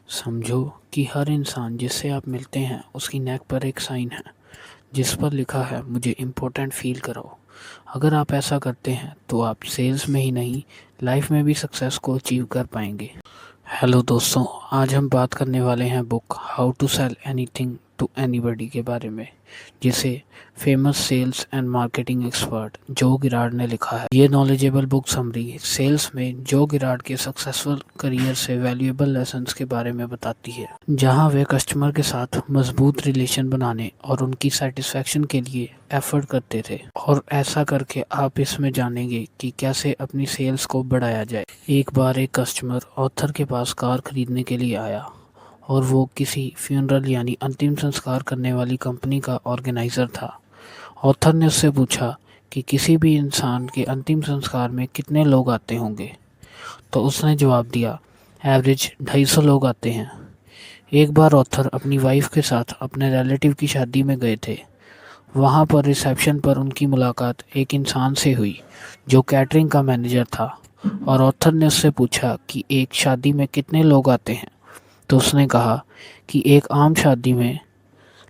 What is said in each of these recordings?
समझो कि हर इंसान जिससे आप मिलते हैं उसकी नेक पर एक साइन है जिस पर लिखा है मुझे इम्पोर्टेंट फील कराओ। अगर आप ऐसा करते हैं तो आप सेल्स में ही नहीं लाइफ में भी सक्सेस को अचीव कर पाएंगे। हेलो दोस्तों, आज हम बात करने वाले हैं book how to sell anything to anybody के बारे में, जिसे famous sales and marketing expert Joe Girard ने लिखा है। ये नॉलेजेबल बुक समरी सेल्स में जो गिरार्ड के सक्सेसफुल करियर से वैल्यूएबल लेसन्स के बारे में बताती है, जहां वे कस्टमर के साथ मजबूत रिलेशन बनाने और उनकी सेटिस्फैक्शन के लिए एफर्ट करते थे। और ऐसा करके आप इसमें जानेंगे कि कैसे अपनी सेल्स को बढ़ाया जाए। एक बार एक कस्टमर ऑथर के पास कार खरीदने के लिए आया और वो किसी फ्यूनरल यानी अंतिम संस्कार करने वाली कंपनी का ऑर्गेनाइज़र था। ऑथर ने उससे पूछा कि किसी भी इंसान के अंतिम संस्कार में कितने लोग आते होंगे। तो उसने जवाब दिया, एवरेज 250 लोग आते हैं। एक बार ऑथर अपनी वाइफ के साथ अपने रिलेटिव की शादी में गए थे। वहाँ पर रिसेप्शन पर उनकी मुलाकात एक इंसान से हुई जो कैटरिंग का मैनेजर था। और ऑथर ने उससे पूछा कि एक शादी में कितने लोग आते हैं। तो उसने कहा कि एक आम शादी में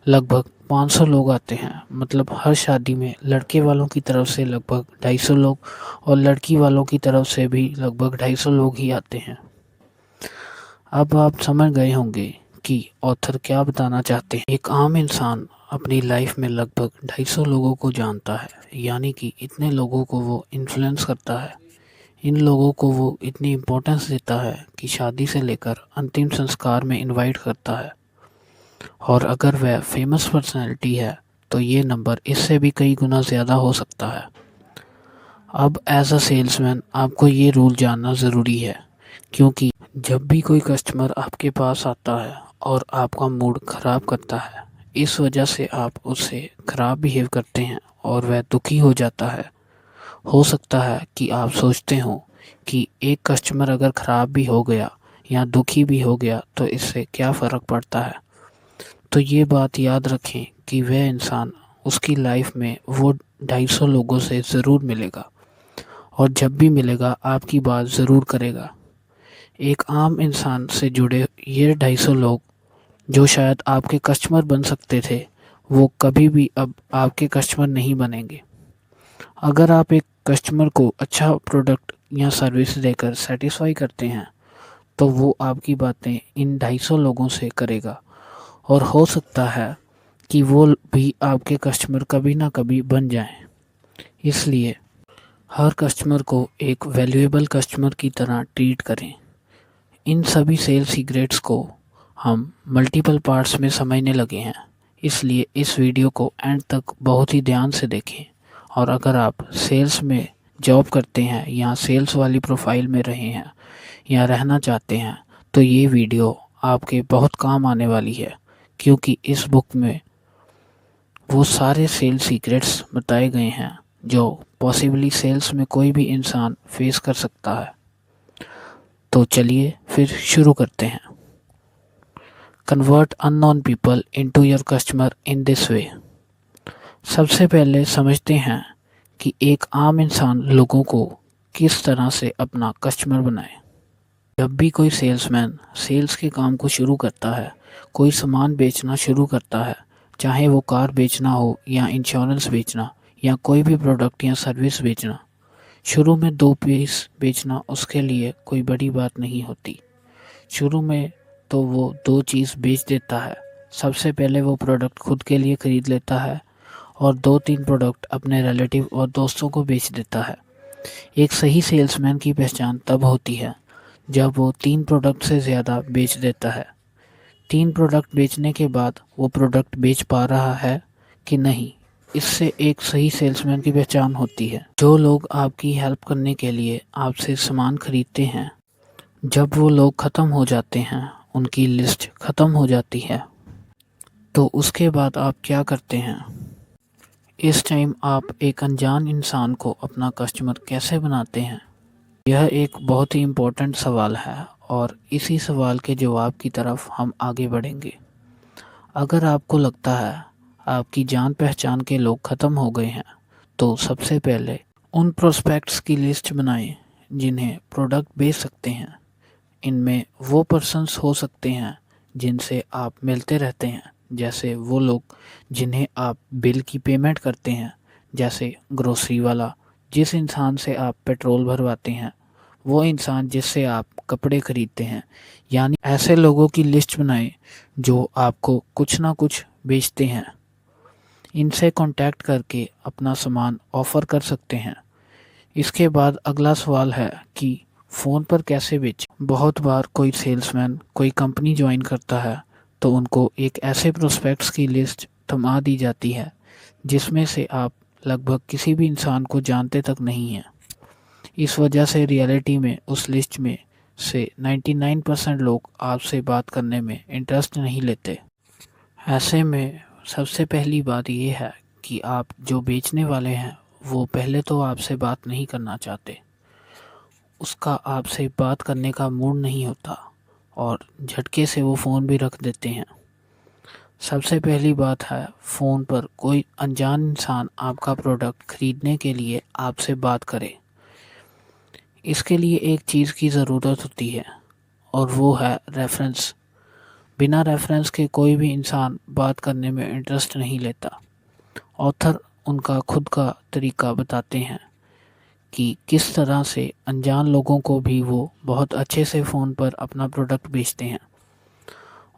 लगभग 500 लोग आते हैं। मतलब हर शादी में लड़के वालों की तरफ से लगभग 250 लोग और लड़की वालों की तरफ से भी लगभग 250 लोग ही आते हैं। अब आप समझ गए होंगे कि ऑथर क्या बताना चाहते हैं। एक आम इंसान अपनी लाइफ में लगभग 250 लोगों को जानता है, यानी कि इतने लोगों को वो इन्फ्लुएंस करता है। इन लोगों को वो इतनी इम्पोर्टेंस देता है कि शादी से लेकर अंतिम संस्कार में इनवाइट करता है। और अगर वह फेमस पर्सनैलिटी है तो ये नंबर इससे भी कई गुना ज़्यादा हो सकता है। अब एज अ सेल्समैन आपको ये रूल जानना ज़रूरी है, क्योंकि जब भी कोई कस्टमर आपके पास आता है और आपका मूड ख़राब करता है, इस वजह से आप उससे ख़राब बिहेव करते हैं और वह दुखी हो जाता है। हो सकता है कि आप सोचते हो कि एक कस्टमर अगर ख़राब भी हो गया या दुखी भी हो गया तो इससे क्या फ़र्क पड़ता है। तो ये बात याद रखें कि वह इंसान उसकी लाइफ में वो 250 लोगों से ज़रूर मिलेगा और जब भी मिलेगा आपकी बात ज़रूर करेगा। एक आम इंसान से जुड़े ये 250 लोग जो शायद आपके कस्टमर बन सकते थे, वो कभी भी अब आपके कस्टमर नहीं बनेंगे। अगर आप एक कस्टमर को अच्छा प्रोडक्ट या सर्विस देकर सेटिस्फाई करते हैं तो वो आपकी बातें इन 250 लोगों से करेगा और हो सकता है कि वो भी आपके कस्टमर कभी ना कभी बन जाएं। इसलिए हर कस्टमर को एक वैल्यूएबल कस्टमर की तरह ट्रीट करें। इन सभी सेल्स सीक्रेट्स को हम मल्टीपल पार्ट्स में समझने लगे हैं, इसलिए इस वीडियो को एंड तक बहुत ही ध्यान से देखें। और अगर आप सेल्स में जॉब करते हैं या सेल्स वाली प्रोफाइल में रहे हैं या रहना चाहते हैं तो ये वीडियो आपके बहुत काम आने वाली है, क्योंकि इस बुक में वो सारे सेल्स सीक्रेट्स बताए गए हैं जो पॉसिबली सेल्स में कोई भी इंसान फेस कर सकता है। तो चलिए फिर शुरू करते हैं। Convert unknown people into your customer in this way. सबसे पहले समझते हैं कि एक आम इंसान लोगों को किस तरह से अपना कस्टमर बनाए। जब भी कोई सेल्समैन सेल्स के काम को शुरू करता है, कोई सामान बेचना शुरू करता है, चाहे वो कार बेचना हो या इंश्योरेंस बेचना या कोई भी प्रोडक्ट या सर्विस बेचना, शुरू में 2 पीस बेचना उसके लिए कोई बड़ी बात नहीं होती। शुरू में तो वो 2 चीज़ बेच देता है। सबसे पहले वो प्रोडक्ट खुद के लिए ख़रीद लेता है और 2-3 प्रोडक्ट अपने रिलेटिव और दोस्तों को बेच देता है। एक सही सेल्समैन की पहचान तब होती है जब वो 3 प्रोडक्ट से ज़्यादा बेच देता है। 3 प्रोडक्ट बेचने के बाद वो प्रोडक्ट बेच पा रहा है कि नहीं, इससे एक सही सेल्समैन की पहचान होती है। जो लोग आपकी हेल्प करने के लिए आपसे सामान खरीदते हैं, जब वो लोग ख़त्म हो जाते हैं, उनकी लिस्ट ख़त्म हो जाती है, तो उसके बाद आप क्या करते हैं? इस टाइम आप एक अनजान इंसान को अपना कस्टमर कैसे बनाते हैं? यह एक बहुत ही इम्पोर्टेंट सवाल है और इसी सवाल के जवाब की तरफ हम आगे बढ़ेंगे। अगर आपको लगता है आपकी जान पहचान के लोग ख़त्म हो गए हैं, तो सबसे पहले उन प्रोस्पेक्ट्स की लिस्ट बनाएं जिन्हें प्रोडक्ट बेच सकते हैं। इनमें वो पर्सन्स हो सकते हैं जिनसे आप मिलते रहते हैं, जैसे वो लोग जिन्हें आप बिल की पेमेंट करते हैं, जैसे ग्रोसरी वाला, जिस इंसान से आप पेट्रोल भरवाते हैं, वो इंसान जिससे आप कपड़े खरीदते हैं। यानी ऐसे लोगों की लिस्ट बनाएं जो आपको कुछ ना कुछ बेचते हैं। इनसे कांटेक्ट करके अपना सामान ऑफ़र कर सकते हैं। इसके बाद अगला सवाल है कि फ़ोन पर कैसे बेचें। बहुत बार कोई सेल्समैन कोई कंपनी ज्वाइन करता है तो उनको एक ऐसे प्रोस्पेक्ट्स की लिस्ट थमा दी जाती है जिसमें से आप लगभग किसी भी इंसान को जानते तक नहीं हैं। इस वजह से रियलिटी में उस लिस्ट में से 99% लोग आपसे बात करने में इंटरेस्ट नहीं लेते। ऐसे में सबसे पहली बात ये है कि आप जो बेचने वाले हैं वो पहले तो आपसे बात नहीं करना चाहते, उसका आपसे बात करने का मूड नहीं होता और झटके से वो फ़ोन भी रख देते हैं। सबसे पहली बात है, फ़ोन पर कोई अनजान इंसान आपका प्रोडक्ट ख़रीदने के लिए आपसे बात करे। इसके लिए एक चीज़ की ज़रूरत होती है और वो है रेफरेंस। बिना रेफरेंस के कोई भी इंसान बात करने में इंटरेस्ट नहीं लेता। ऑथर उनका खुद का तरीका बताते हैं कि किस तरह से अनजान लोगों को भी वो बहुत अच्छे से फ़ोन पर अपना प्रोडक्ट बेचते हैं।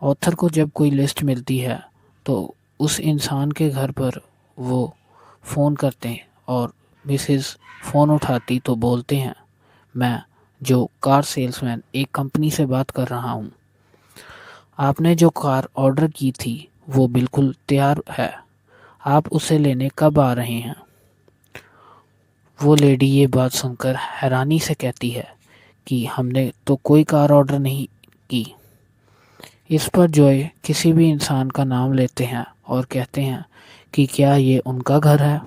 ऑथर को जब कोई लिस्ट मिलती है तो उस इंसान के घर पर वो फ़ोन करते हैं और मिसेज़ फ़ोन उठाती तो बोलते हैं, मैं जो कार सेल्समैन एक कंपनी से बात कर रहा हूँ। आपने जो कार ऑर्डर की थी वो बिल्कुल तैयार है, आप उसे लेने कब आ रहे हैं? वो लेडी ये बात सुनकर हैरानी से कहती है कि हमने तो कोई कार ऑर्डर नहीं की। इस पर जॉय किसी भी इंसान का नाम लेते हैं और कहते हैं कि क्या ये उनका घर है?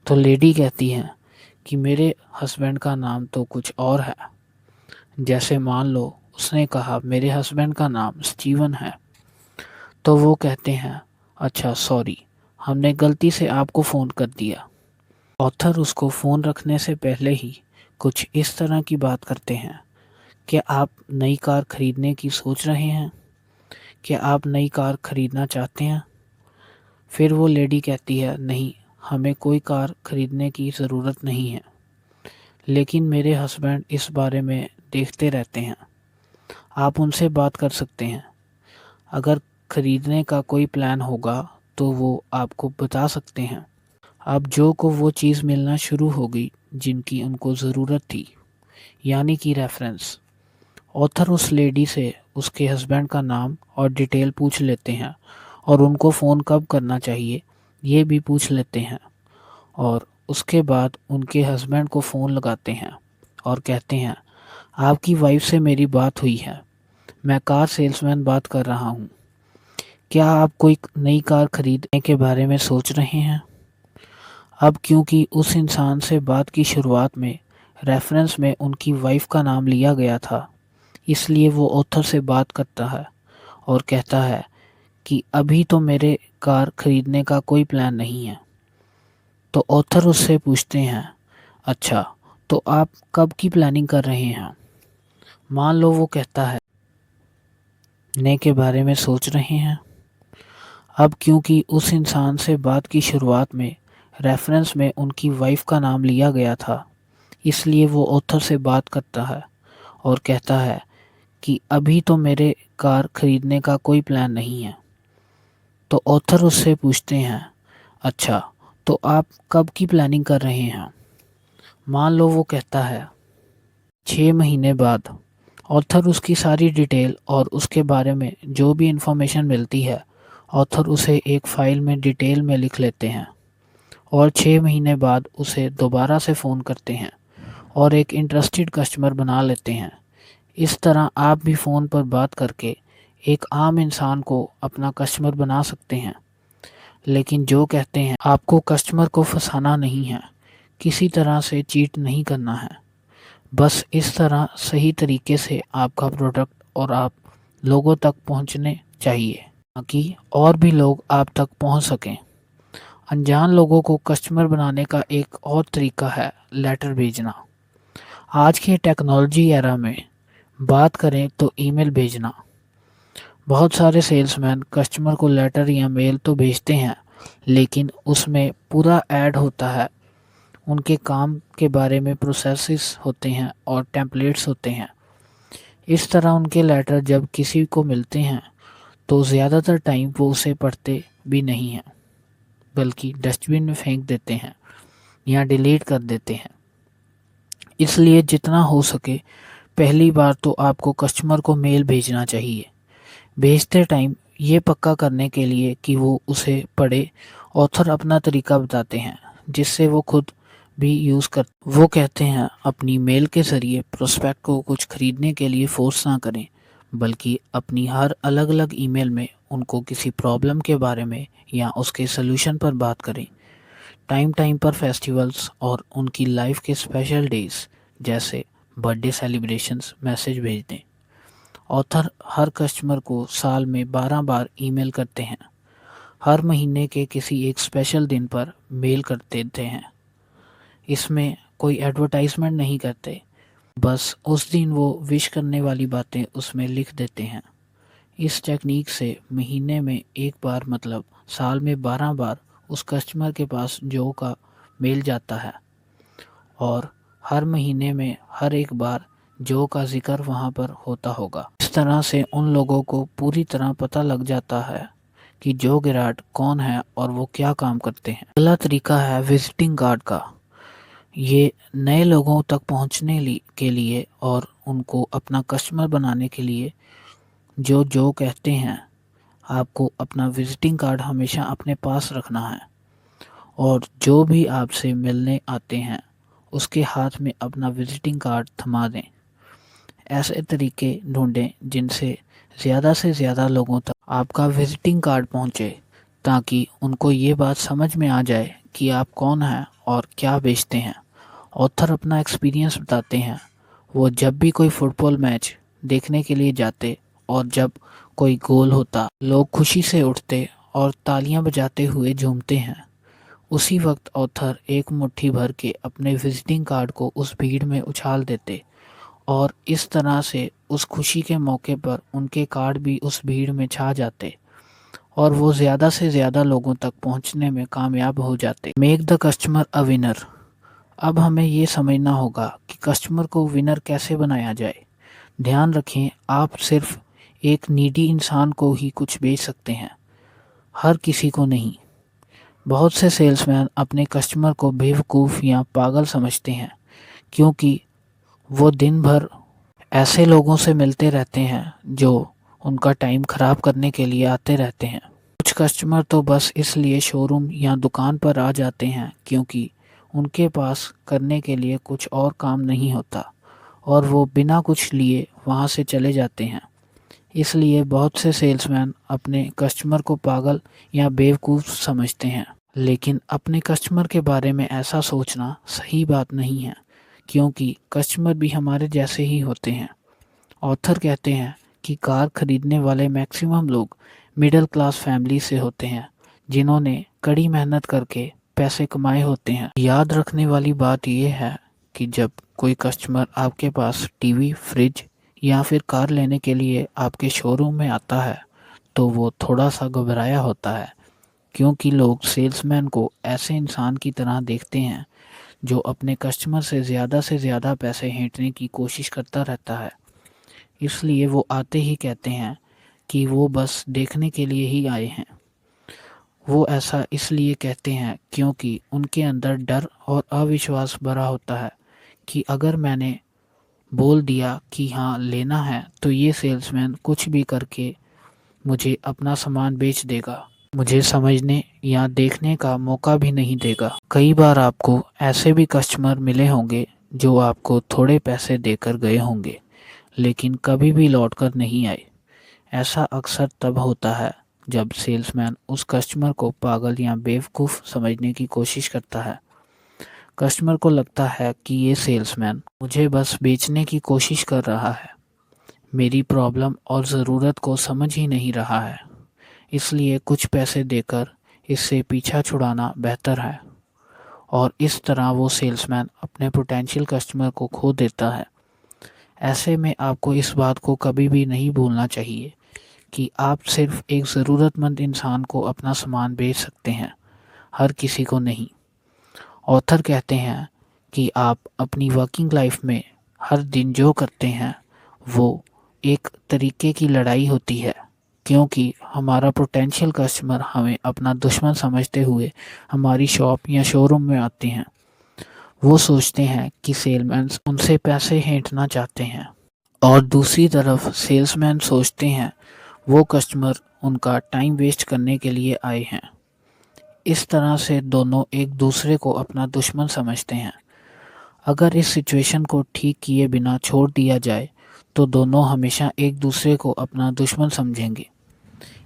तो लेडी कहती हैं कि मेरे हस्बैंड का नाम तो कुछ और है। जैसे मान लो उसने कहा मेरे हस्बैंड का नाम स्टीवन है, तो वो कहते हैं अच्छा सॉरी, हमने गलती से आपको फ़ोन कर दिया। ऑथर उसको फ़ोन रखने से पहले ही कुछ इस तरह की बात करते हैं, क्या आप नई कार खरीदने की सोच रहे हैं? क्या आप नई कार खरीदना चाहते हैं? फिर वो लेडी कहती है नहीं, हमें कोई कार खरीदने की ज़रूरत नहीं है, लेकिन मेरे हस्बैंड इस बारे में देखते रहते हैं, आप उनसे बात कर सकते हैं। अगर खरीदने का कोई प्लान होगा तो वो आपको बता सकते हैं। अब जो को वो चीज़ मिलना शुरू हो गई जिनकी उनको ज़रूरत थी, यानी कि रेफरेंस। ऑथर उस लेडी से उसके हस्बैंड का नाम और डिटेल पूछ लेते हैं और उनको फ़ोन कब करना चाहिए ये भी पूछ लेते हैं, और उसके बाद उनके हस्बैंड को फ़ोन लगाते हैं और कहते हैं आपकी वाइफ से मेरी बात हुई है, मैं कार सेल्समैन बात कर रहा हूँ, क्या आप कोई नई कार खरीदने के बारे में सोच रहे हैं? अब क्योंकि उस इंसान से बात की शुरुआत में रेफरेंस में उनकी वाइफ का नाम लिया गया था, इसलिए वो ऑथर से बात करता है और कहता है कि अभी तो मेरे कार खरीदने का कोई प्लान नहीं है। तो ऑथर उससे पूछते हैं अच्छा, तो आप कब की प्लानिंग कर रहे हैं? मान लो वो कहता है ने के बारे में सोच रहे हैं। अब क्योंकि उस इंसान से बात की शुरुआत में रेफरेंस में उनकी वाइफ का नाम लिया गया था, इसलिए वो ऑथर से बात करता है और कहता है कि अभी तो मेरे कार खरीदने का कोई प्लान नहीं है। तो ऑथर उससे पूछते हैं अच्छा, तो आप कब की प्लानिंग कर रहे हैं? मान लो वो कहता है 6 महीने बाद। ऑथर उसकी सारी डिटेल और उसके बारे में जो भी इंफॉर्मेशन मिलती है ऑथर उसे एक फ़ाइल में डिटेल में लिख लेते हैं और 6 महीने बाद उसे दोबारा से फ़ोन करते हैं और एक इंटरेस्टेड कस्टमर बना लेते हैं। इस तरह आप भी फ़ोन पर बात करके एक आम इंसान को अपना कस्टमर बना सकते हैं। लेकिन जो कहते हैं आपको कस्टमर को फंसाना नहीं है, किसी तरह से चीट नहीं करना है, बस इस तरह सही तरीके से आपका प्रोडक्ट और आप लोगों तक पहुंचने चाहिए ताकि और भी लोग आप तक पहुंच सकें। अनजान लोगों को कस्टमर बनाने का एक और तरीका है लेटर भेजना। आज के टेक्नोलॉजी एरा में बात करें तो ईमेल भेजना। बहुत सारे सेल्समैन कस्टमर को लेटर या मेल तो भेजते हैं, लेकिन उसमें पूरा ऐड होता है, उनके काम के बारे में प्रोसेसेस होते हैं और टेम्पलेट्स होते हैं। इस तरह उनके लेटर जब किसी को मिलते हैं तो ज़्यादातर टाइम वो उसे पढ़ते भी नहीं हैं, बल्कि डस्टबिन में फेंक देते हैं या डिलीट कर देते हैं। इसलिए जितना हो सके पहली बार तो आपको कस्टमर को मेल भेजना चाहिए। भेजते टाइम ये पक्का करने के लिए कि वो उसे पढ़े, ऑथर अपना तरीका बताते हैं जिससे वो खुद भी यूज़ कर। वो कहते हैं अपनी मेल के ज़रिए प्रोस्पेक्ट को कुछ खरीदने के लिए फोर्स ना करें, बल्कि अपनी हर अलग अलग ईमेल में उनको किसी प्रॉब्लम के बारे में या उसके सलूशन पर बात करें। टाइम टाइम पर फेस्टिवल्स और उनकी लाइफ के स्पेशल डेज जैसे बर्थडे सेलिब्रेशंस मैसेज भेज दें। ऑथर हर कस्टमर को साल में 12 बार ईमेल करते हैं। हर महीने के किसी एक स्पेशल दिन पर मेल कर देते हैं। इसमें कोई एडवर्टाइजमेंट नहीं करते, बस उस दिन वो विश करने वाली बातें उसमें लिख देते हैं। इस टेक्निक से महीने में एक बार मतलब साल में 12 बार उस कस्टमर के पास जो का मेल जाता है, और हर महीने में हर एक बार जो का जिक्र वहाँ पर होता होगा। इस तरह से उन लोगों को पूरी तरह पता लग जाता है कि जो गिराट कौन है और वो क्या काम करते हैं। अगला तरीका है विजिटिंग कार्ड का। ये नए लोगों तक पहुँचने के लिए और उनको अपना कस्टमर बनाने के लिए जो कहते हैं, आपको अपना विजिटिंग कार्ड हमेशा अपने पास रखना है और जो भी आपसे मिलने आते हैं उसके हाथ में अपना विजिटिंग कार्ड थमा दें। ऐसे तरीके ढूंढें जिनसे ज़्यादा से ज़्यादा लोगों तक आपका विजिटिंग कार्ड पहुंचे, ताकि उनको ये बात समझ में आ जाए कि आप कौन हैं और क्या बेचते हैं। ऑथर अपना एक्सपीरियंस बताते हैं। वो जब भी कोई फुटबॉल मैच देखने के लिए जाते और जब कोई गोल होता, लोग खुशी से उठते और तालियां बजाते हुए झूमते हैं। उसी वक्त ऑथर एक मुट्ठी भर के अपने विजिटिंग कार्ड को उस भीड़ में उछाल देते और इस तरह से उस खुशी के मौके पर उनके कार्ड भी उस भीड़ में छा जाते और वो ज़्यादा से ज़्यादा लोगों तक पहुंचने में कामयाब हो जाते। Make the customer a winner. अब हमें ये समझना होगा कि कस्टमर को विनर कैसे बनाया जाए। ध्यान रखें, आप सिर्फ एक नीडी इंसान को ही कुछ बेच सकते हैं, हर किसी को नहीं। बहुत से सेल्समैन अपने कस्टमर को बेवकूफ़ या पागल समझते हैं, क्योंकि वो दिन भर ऐसे लोगों से मिलते रहते हैं जो उनका टाइम ख़राब करने के लिए आते रहते हैं। कुछ कस्टमर तो बस इसलिए शोरूम या दुकान पर आ जाते हैं क्योंकि उनके पास करने के लिए कुछ और काम नहीं होता और वो बिना कुछ लिए वहाँ से चले जाते हैं। इसलिए बहुत से सेल्समैन अपने कस्टमर को पागल या बेवकूफ़ समझते हैं, लेकिन अपने कस्टमर के बारे में ऐसा सोचना सही बात नहीं है, क्योंकि कस्टमर भी हमारे जैसे ही होते हैं। ऑथर कहते हैं कि कार खरीदने वाले मैक्सिमम लोग मिडिल क्लास फैमिली से होते हैं, जिन्होंने कड़ी मेहनत करके पैसे कमाए होते हैं। याद रखने वाली बात यह है कि जब कोई कस्टमर आपके पास टीवी, फ्रिज या फिर कार लेने के लिए आपके शोरूम में आता है तो वो थोड़ा सा घबराया होता है, क्योंकि लोग सेल्समैन को ऐसे इंसान की तरह देखते हैं जो अपने कस्टमर से ज़्यादा पैसे हेंटने की कोशिश करता रहता है। इसलिए वो आते ही कहते हैं कि वो बस देखने के लिए ही आए हैं। वो ऐसा इसलिए कहते हैं क्योंकि उनके अंदर डर और अविश्वास भरा होता है कि अगर मैंने बोल दिया कि हाँ लेना है तो ये सेल्समैन कुछ भी करके मुझे अपना सामान बेच देगा, मुझे समझने या देखने का मौका भी नहीं देगा। कई बार आपको ऐसे भी कस्टमर मिले होंगे जो आपको थोड़े पैसे देकर गए होंगे, लेकिन कभी भी लौटकर नहीं आए। ऐसा अक्सर तब होता है जब सेल्समैन उस कस्टमर को पागल या बेवकूफ़ समझने की कोशिश करता है। कस्टमर को लगता है कि ये सेल्समैन मुझे बस बेचने की कोशिश कर रहा है, मेरी प्रॉब्लम और ज़रूरत को समझ ही नहीं रहा है, इसलिए कुछ पैसे देकर इससे पीछा छुड़ाना बेहतर है। और इस तरह वो सेल्समैन अपने पोटेंशियल कस्टमर को खो देता है। ऐसे में आपको इस बात को कभी भी नहीं भूलना चाहिए कि आप सिर्फ एक ज़रूरतमंद इंसान को अपना सामान बेच सकते हैं, हर किसी को नहीं। ऑथर कहते हैं कि आप अपनी वर्किंग लाइफ में हर दिन जो करते हैं वो एक तरीके की लड़ाई होती है, क्योंकि हमारा पोटेंशियल कस्टमर हमें अपना दुश्मन समझते हुए हमारी शॉप या शोरूम में आते हैं। वो सोचते हैं कि सेलमैन उनसे पैसे हेंटना चाहते हैं, और दूसरी तरफ सेल्समैन सोचते हैं वो कस्टमर उनका टाइम वेस्ट करने के लिए आए हैं। इस तरह से दोनों एक दूसरे को अपना दुश्मन समझते हैं। अगर इस सिचुएशन को ठीक किए बिना छोड़ दिया जाए तो दोनों हमेशा एक दूसरे को अपना दुश्मन समझेंगे,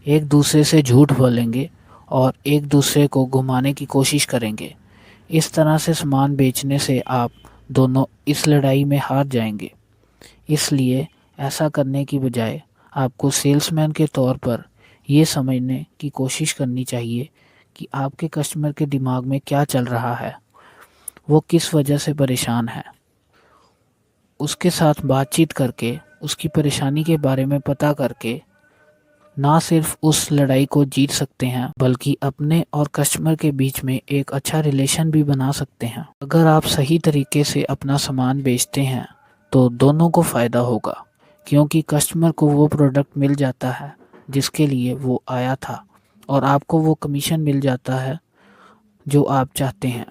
एक दूसरे से झूठ बोलेंगे और एक दूसरे को घुमाने की कोशिश करेंगे। इस तरह से सामान बेचने से आप दोनों इस लड़ाई में हार जाएंगे। इसलिए ऐसा करने की बजाय आपको सेल्समैन के तौर पर ये समझने की कोशिश करनी चाहिए कि आपके कस्टमर के दिमाग में क्या चल रहा है, वो किस वजह से परेशान है। उसके साथ बातचीत करके उसकी परेशानी के बारे में पता करके ना सिर्फ उस लड़ाई को जीत सकते हैं बल्कि अपने और कस्टमर के बीच में एक अच्छा रिलेशन भी बना सकते हैं। अगर आप सही तरीके से अपना सामान बेचते हैं तो दोनों को फ़ायदा होगा, क्योंकि कस्टमर को वो प्रोडक्ट मिल जाता है जिसके लिए वो आया था और आपको वो कमीशन मिल जाता है जो आप चाहते हैं।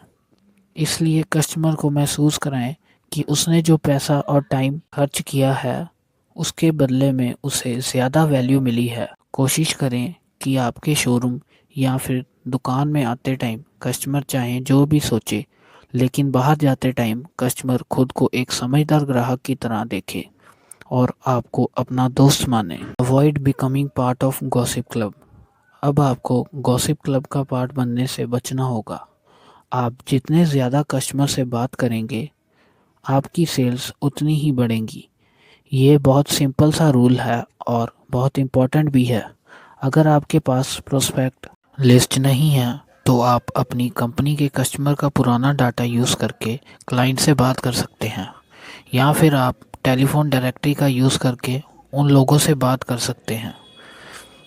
इसलिए कस्टमर को महसूस कराएं कि उसने जो पैसा और टाइम खर्च किया है उसके बदले में उसे ज़्यादा वैल्यू मिली है। कोशिश करें कि आपके शोरूम या फिर दुकान में आते टाइम कस्टमर चाहे जो भी सोचे, लेकिन बाहर जाते टाइम कस्टमर खुद को एक समझदार ग्राहक की तरह देखे और आपको अपना दोस्त माने। Avoid becoming part of gossip club. अब आपको गॉसिप क्लब का पार्ट बनने से बचना होगा। आप जितने ज़्यादा कस्टमर से बात करेंगे आपकी सेल्स उतनी ही बढ़ेंगी। ये बहुत सिंपल सा रूल है और बहुत इम्पोर्टेंट भी है। अगर आपके पास प्रोस्पेक्ट लिस्ट नहीं है तो आप अपनी कंपनी के कस्टमर का पुराना डाटा यूज़ करके क्लाइंट से बात कर सकते हैं, या फिर आप टेलीफोन डायरेक्टरी का यूज़ करके उन लोगों से बात कर सकते हैं,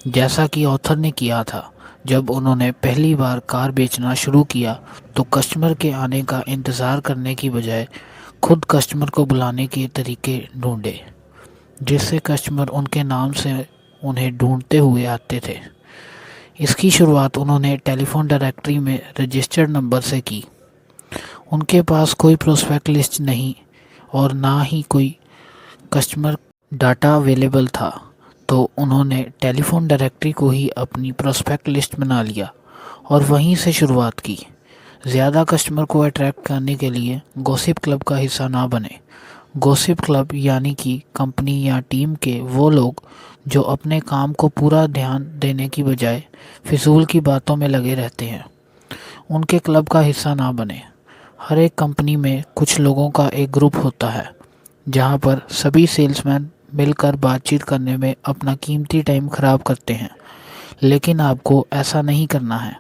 जैसा कि ऑथर ने किया था। जब उन्होंने पहली बार कार बेचना शुरू किया तो कस्टमर के आने का इंतज़ार करने की बजाय खुद कस्टमर को बुलाने के तरीके ढूंढे, जिससे कस्टमर उनके नाम से उन्हें ढूंढते हुए आते थे। इसकी शुरुआत उन्होंने टेलीफोन डायरेक्टरी में रजिस्टर्ड नंबर से की। उनके पास कोई प्रोस्पेक्ट लिस्ट नहीं और ना ही कोई कस्टमर डाटा अवेलेबल था, तो उन्होंने टेलीफोन डायरेक्टरी को ही अपनी प्रोस्पेक्ट लिस्ट बना लिया और वहीं से शुरुआत की। ज़्यादा कस्टमर को अट्रैक्ट करने के लिए गॉसिप क्लब का हिस्सा ना बने। गॉसिप क्लब यानी कि कंपनी या टीम के वो लोग जो अपने काम को पूरा ध्यान देने की बजाय फिजूल की बातों में लगे रहते हैं, उनके क्लब का हिस्सा ना बने। हर एक कंपनी में कुछ लोगों का एक ग्रुप होता है जहां पर सभी सेल्समैन मिलकर बातचीत करने में अपना कीमती टाइम ख़राब करते हैं, लेकिन आपको ऐसा नहीं करना है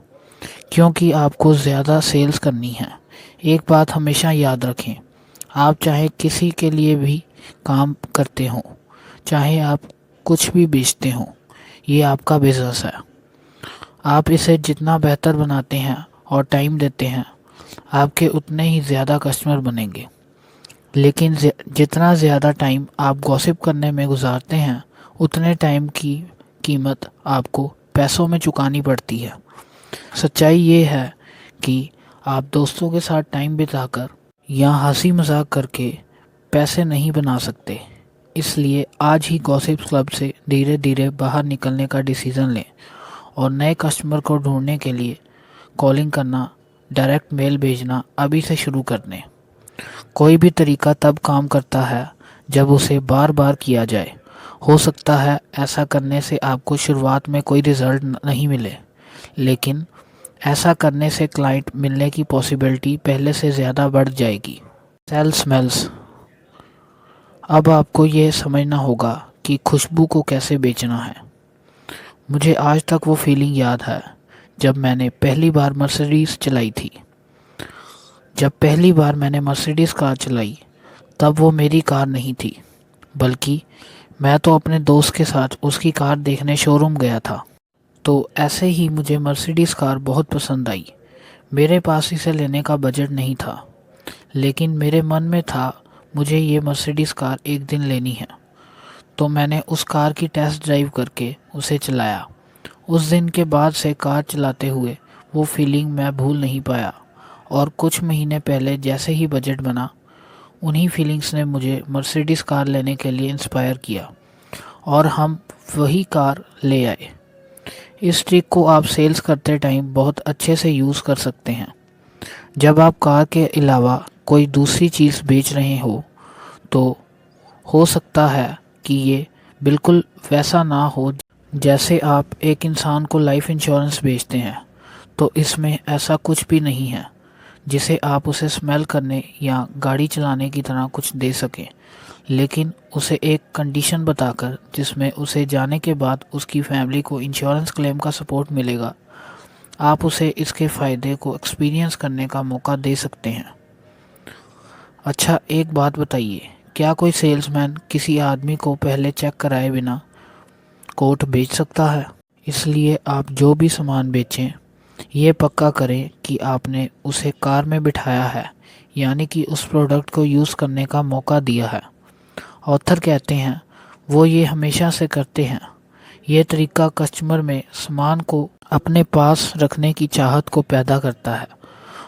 क्योंकि आपको ज़्यादा सेल्स करनी है। एक बात हमेशा याद रखें, आप चाहे किसी के लिए भी काम करते हों, चाहे आप कुछ भी बेचते हों, ये आपका बिज़नेस है। आप इसे जितना बेहतर बनाते हैं और टाइम देते हैं, आपके उतने ही ज़्यादा कस्टमर बनेंगे। लेकिन जितना ज़्यादा टाइम आप गॉसिप करने में गुजारते हैं, उतने टाइम की कीमत आपको पैसों में चुकानी पड़ती है। सच्चाई ये है कि आप दोस्तों के साथ टाइम बिताकर या हंसी मजाक करके पैसे नहीं बना सकते। इसलिए आज ही गॉसिप क्लब से धीरे धीरे बाहर निकलने का डिसीज़न लें और नए कस्टमर को ढूंढने के लिए कॉलिंग करना, डायरेक्ट मेल भेजना अभी से शुरू कर दें। कोई भी तरीका तब काम करता है जब उसे बार बार किया जाए। हो सकता है ऐसा करने से आपको शुरुआत में कोई रिज़ल्ट नहीं मिले, लेकिन ऐसा करने से क्लाइंट मिलने की पॉसिबिलिटी पहले से ज़्यादा बढ़ जाएगी। Sell smells. अब आपको ये समझना होगा कि खुशबू को कैसे बेचना है। मुझे आज तक वो फीलिंग याद है जब मैंने पहली बार मर्सिडीज़ चलाई थी। जब पहली बार मैंने मर्सिडीज़ कार चलाई तब वो मेरी कार नहीं थी, बल्कि मैं तो अपने दोस्त के साथ उसकी कार देखने शोरूम गया था। तो ऐसे ही मुझे मर्सिडीज़ कार बहुत पसंद आई। मेरे पास इसे लेने का बजट नहीं था, लेकिन मेरे मन में था मुझे ये मर्सिडीज़ कार एक दिन लेनी है। तो मैंने उस कार की टेस्ट ड्राइव करके उसे चलाया। उस दिन के बाद से कार चलाते हुए वो फीलिंग मैं भूल नहीं पाया, और कुछ महीने पहले जैसे ही बजट बना, उन्हीं फीलिंग्स ने मुझे मर्सिडीज़ कार लेने के लिए इंस्पायर किया और हम वही कार ले आए। इस ट्रिक को आप सेल्स करते टाइम बहुत अच्छे से यूज़ कर सकते हैं। जब आप कार के अलावा कोई दूसरी चीज़ बेच रहे हो, तो हो सकता है कि ये बिल्कुल वैसा ना हो जैसे आप एक इंसान को लाइफ इंश्योरेंस बेचते हैं। तो इसमें ऐसा कुछ भी नहीं है जिसे आप उसे स्मेल करने या गाड़ी चलाने की तरह कुछ दे सकें, लेकिन उसे एक कंडीशन बताकर जिसमें उसे जाने के बाद उसकी फैमिली को इंश्योरेंस क्लेम का सपोर्ट मिलेगा, आप उसे इसके फ़ायदे को एक्सपीरियंस करने का मौका दे सकते हैं। अच्छा, एक बात बताइए, क्या कोई सेल्समैन किसी आदमी को पहले चेक कराए बिना कोट बेच सकता है? इसलिए आप जो भी सामान बेचें, ये पक्का करें कि आपने उसे कार में बिठाया है, यानी कि उस प्रोडक्ट को यूज़ करने का मौका दिया है। ऑथर कहते हैं वो ये हमेशा से करते हैं। ये तरीका कस्टमर में सामान को अपने पास रखने की चाहत को पैदा करता है,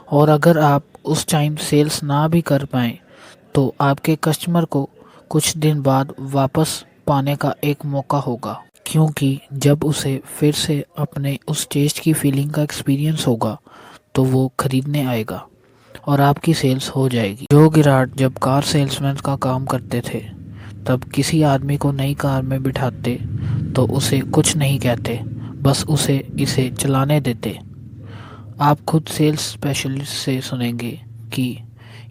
और अगर आप उस टाइम सेल्स ना भी कर पाएँ, तो आपके कस्टमर को कुछ दिन बाद वापस पाने का एक मौका होगा, क्योंकि जब उसे फिर से अपने उस टेस्ट की फीलिंग का एक्सपीरियंस होगा तो वो खरीदने आएगा और आपकी सेल्स हो जाएगी। जो गिराट जब कार सेल्समैन का काम करते थे, तब किसी आदमी को नई कार में बिठाते तो उसे कुछ नहीं कहते, बस उसे इसे चलाने देते। आप खुद सेल्स स्पेशलिस्ट से सुनेंगे कि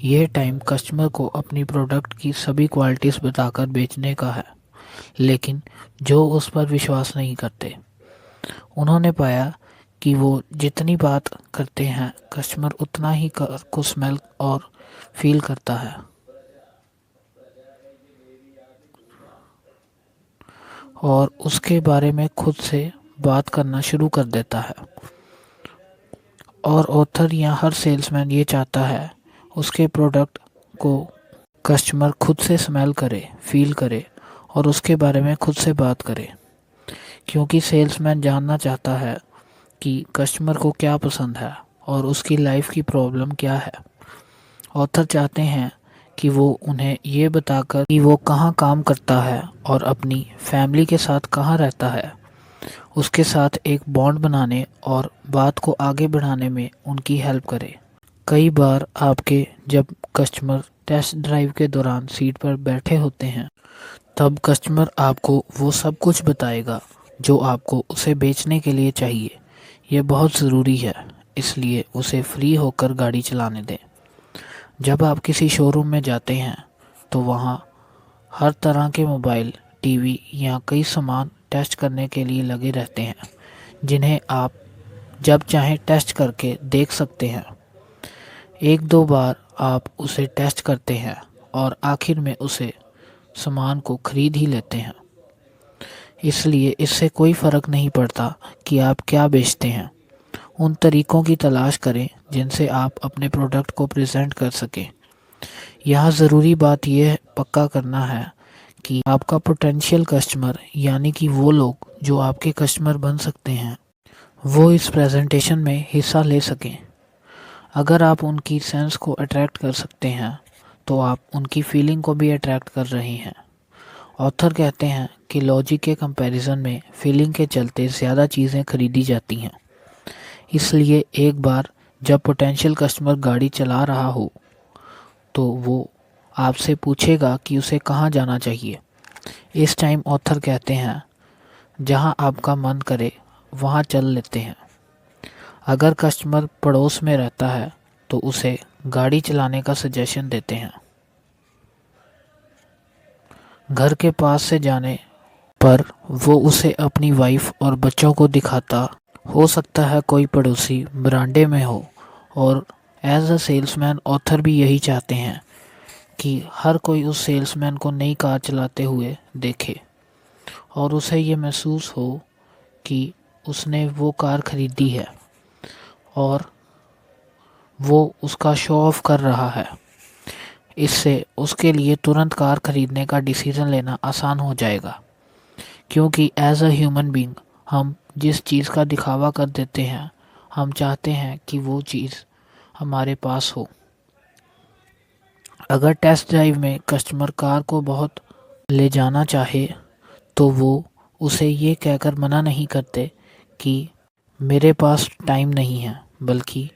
यह टाइम कस्टमर को अपनी प्रोडक्ट की सभी क्वालिटीज़ बताकर बेचने का है, लेकिन जो उस पर विश्वास नहीं करते। उन्होंने पाया कि वो जितनी बात करते हैं, कस्टमर उतना ही कार को स्मेल और फील करता है, और उसके बारे में खुद से बात करना शुरू कर देता है। और ऑथर या हर सेल्समैन ये चाहता है उसके प्रोडक्ट को कस्टमर खुद से स्मेल करे, फील करे और उसके बारे में खुद से बात करे, क्योंकि सेल्समैन जानना चाहता है कि कस्टमर को क्या पसंद है और उसकी लाइफ की प्रॉब्लम क्या है। ऑथर चाहते हैं कि वो उन्हें ये बताकर कि वो कहाँ काम करता है और अपनी फैमिली के साथ कहाँ रहता है, उसके साथ एक बॉन्ड बनाने और बात को आगे बढ़ाने में उनकी हेल्प करे। कई बार आपके जब कस्टमर टेस्ट ड्राइव के दौरान सीट पर बैठे होते हैं, तब कस्टमर आपको वो सब कुछ बताएगा जो आपको उसे बेचने के लिए चाहिए। ये बहुत ज़रूरी है, इसलिए उसे फ्री होकर गाड़ी चलाने दें। जब आप किसी शोरूम में जाते हैं, तो वहाँ हर तरह के मोबाइल, टीवी या कई सामान टेस्ट करने के लिए लगे रहते हैं, जिन्हें आप जब चाहें टेस्ट करके देख सकते हैं। एक दो बार आप उसे टेस्ट करते हैं और आखिर में उसे सामान को खरीद ही लेते हैं। इसलिए इससे कोई फ़र्क नहीं पड़ता कि आप क्या बेचते हैं। उन तरीक़ों की तलाश करें जिनसे आप अपने प्रोडक्ट को प्रेजेंट कर सकें। यहाँ ज़रूरी बात यह पक्का करना है कि आपका पोटेंशियल कस्टमर, यानी कि वो लोग जो आपके कस्टमर बन सकते हैं, वो इस प्रेजेंटेशन में हिस्सा ले सकें। अगर आप उनकी सेंस को अट्रैक्ट कर सकते हैं, तो आप उनकी फीलिंग को भी अट्रैक्ट कर रहे हैं। ऑथर कहते हैं कि लॉजिक के कंपैरिजन में फीलिंग के चलते ज़्यादा चीज़ें खरीदी जाती हैं। इसलिए एक बार जब पोटेंशियल कस्टमर गाड़ी चला रहा हो, तो वो आपसे पूछेगा कि उसे कहाँ जाना चाहिए। इस टाइम ऑथर कहते हैं जहाँ आपका मन करे वहाँ चल लेते हैं। अगर कस्टमर पड़ोस में रहता है, तो उसे गाड़ी चलाने का सजेशन देते हैं। घर के पास से जाने पर वो उसे अपनी वाइफ और बच्चों को दिखाता। हो सकता है कोई पड़ोसी बरामदे में हो, और एज अ सेल्समैन ऑथर भी यही चाहते हैं कि हर कोई उस सेल्समैन को नई कार चलाते हुए देखे और उसे ये महसूस हो कि उसने वो कार खरीदी है और वो उसका शो ऑफ कर रहा है। इससे उसके लिए तुरंत कार खरीदने का डिसीज़न लेना आसान हो जाएगा, क्योंकि एज अ ह्यूमन बीइंग हम जिस चीज़ का दिखावा कर देते हैं, हम चाहते हैं कि वो चीज़ हमारे पास हो। अगर टेस्ट ड्राइव में कस्टमर कार को बहुत ले जाना चाहे तो वो उसे ये कहकर मना नहीं करते कि मेरे पास टाइम नहीं है, बल्कि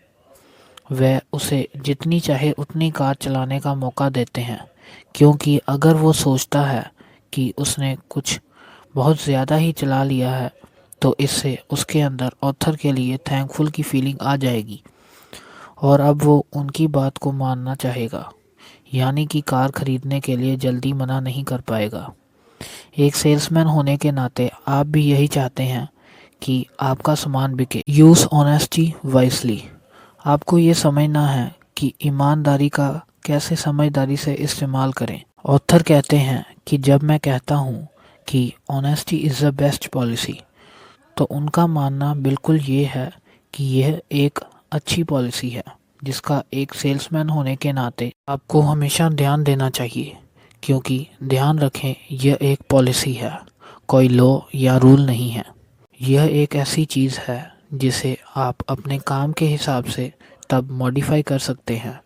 वह उसे जितनी चाहे उतनी कार चलाने का मौका देते हैं। क्योंकि अगर वो सोचता है कि उसने कुछ बहुत ज़्यादा ही चला लिया है तो इससे उसके अंदर ऑथर के लिए थैंकफुल की फीलिंग आ जाएगी और अब वो उनकी बात को मानना चाहेगा, यानी कि कार खरीदने के लिए जल्दी मना नहीं कर पाएगा। एक सेल्समैन होने के नाते आप भी यही चाहते हैं कि आपका सामान बिके। Use honesty wisely. आपको ये समझना है कि ईमानदारी का कैसे समझदारी से इस्तेमाल करें। ऑथर कहते हैं कि जब मैं कहता हूँ कि honesty is the best policy, तो उनका मानना बिल्कुल ये है कि यह एक अच्छी पॉलिसी है जिसका एक सेल्समैन होने के नाते आपको हमेशा ध्यान देना चाहिए। क्योंकि ध्यान रखें, यह एक पॉलिसी है, कोई लॉ या रूल नहीं है। यह एक ऐसी चीज़ है जिसे आप अपने काम के हिसाब से तब मॉडिफाई कर सकते हैं।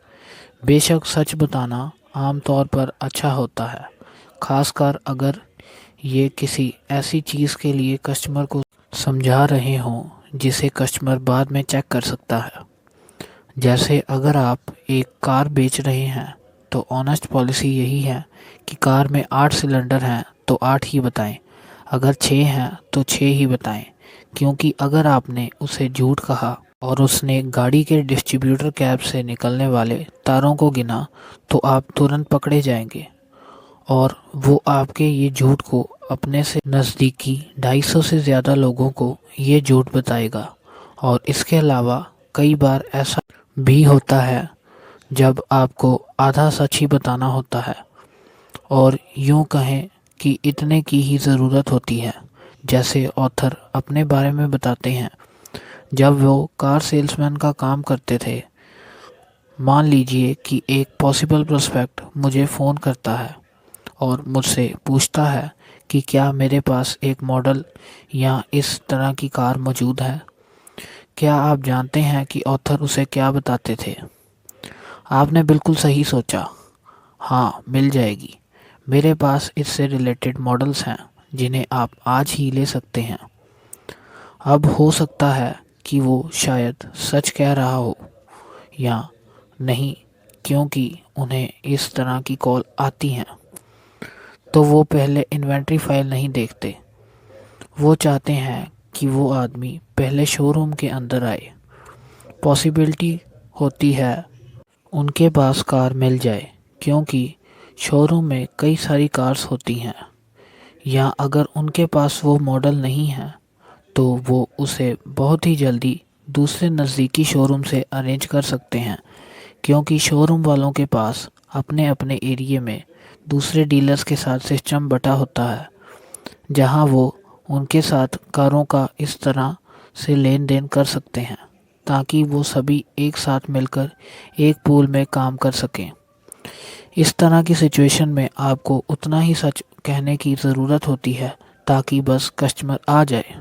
बेशक सच बताना आमतौर पर अच्छा होता है, खासकर अगर ये किसी ऐसी चीज़ के लिए कस्टमर को समझा रहे हों जिसे कस्टमर बाद में चेक कर सकता है। जैसे अगर आप एक कार बेच रहे हैं तो ऑनेस्ट पॉलिसी यही है कि कार में 8 सिलेंडर हैं तो 8 ही बताएं, अगर 6 हैं तो 6 ही बताएं। क्योंकि अगर आपने उसे झूठ कहा और उसने गाड़ी के डिस्ट्रीब्यूटर कैब से निकलने वाले तारों को गिना तो आप तुरंत पकड़े जाएंगे और वो आपके ये झूठ को अपने से नज़दीकी 250 से ज़्यादा लोगों को ये झूठ बताएगा। और इसके अलावा कई बार ऐसा भी होता है जब आपको आधा सच ही बताना होता है और यूँ कहें कि इतने की ही ज़रूरत होती है। जैसे ऑथर अपने बारे में बताते हैं, जब वो कार सेल्समैन का काम करते थे, मान लीजिए कि एक पॉसिबल प्रोस्पेक्ट मुझे फ़ोन करता है और मुझसे पूछता है कि क्या मेरे पास एक मॉडल या इस तरह की कार मौजूद है। क्या आप जानते हैं कि ऑथर उसे क्या बताते थे? आपने बिल्कुल सही सोचा, हाँ मिल जाएगी, मेरे पास इससे रिलेटेड मॉडल्स हैं जिन्हें आप आज ही ले सकते हैं। अब हो सकता है कि वो शायद सच कह रहा हो या नहीं, क्योंकि उन्हें इस तरह की कॉल आती हैं, तो वो पहले इन्वेंट्री फाइल नहीं देखते। वो चाहते हैं कि वो आदमी पहले शोरूम के अंदर आए। पॉसिबिलिटी होती है उनके पास कार मिल जाए, क्योंकि शोरूम में कई सारी कार्स होती हैं, या अगर उनके पास वो मॉडल नहीं है तो वो उसे बहुत ही जल्दी दूसरे नज़दीकी शोरूम से अरेंज कर सकते हैं। क्योंकि शोरूम वालों के पास अपने अपने एरिया में दूसरे डीलर्स के साथ सिस्टम बटा होता है, जहां वो उनके साथ कारों का इस तरह से लेन देन कर सकते हैं ताकि वो सभी एक साथ मिलकर एक पूल में काम कर सकें। इस तरह की सिचुएशन में आपको उतना ही सच कहने की ज़रूरत होती है ताकि बस कस्टमर आ जाए।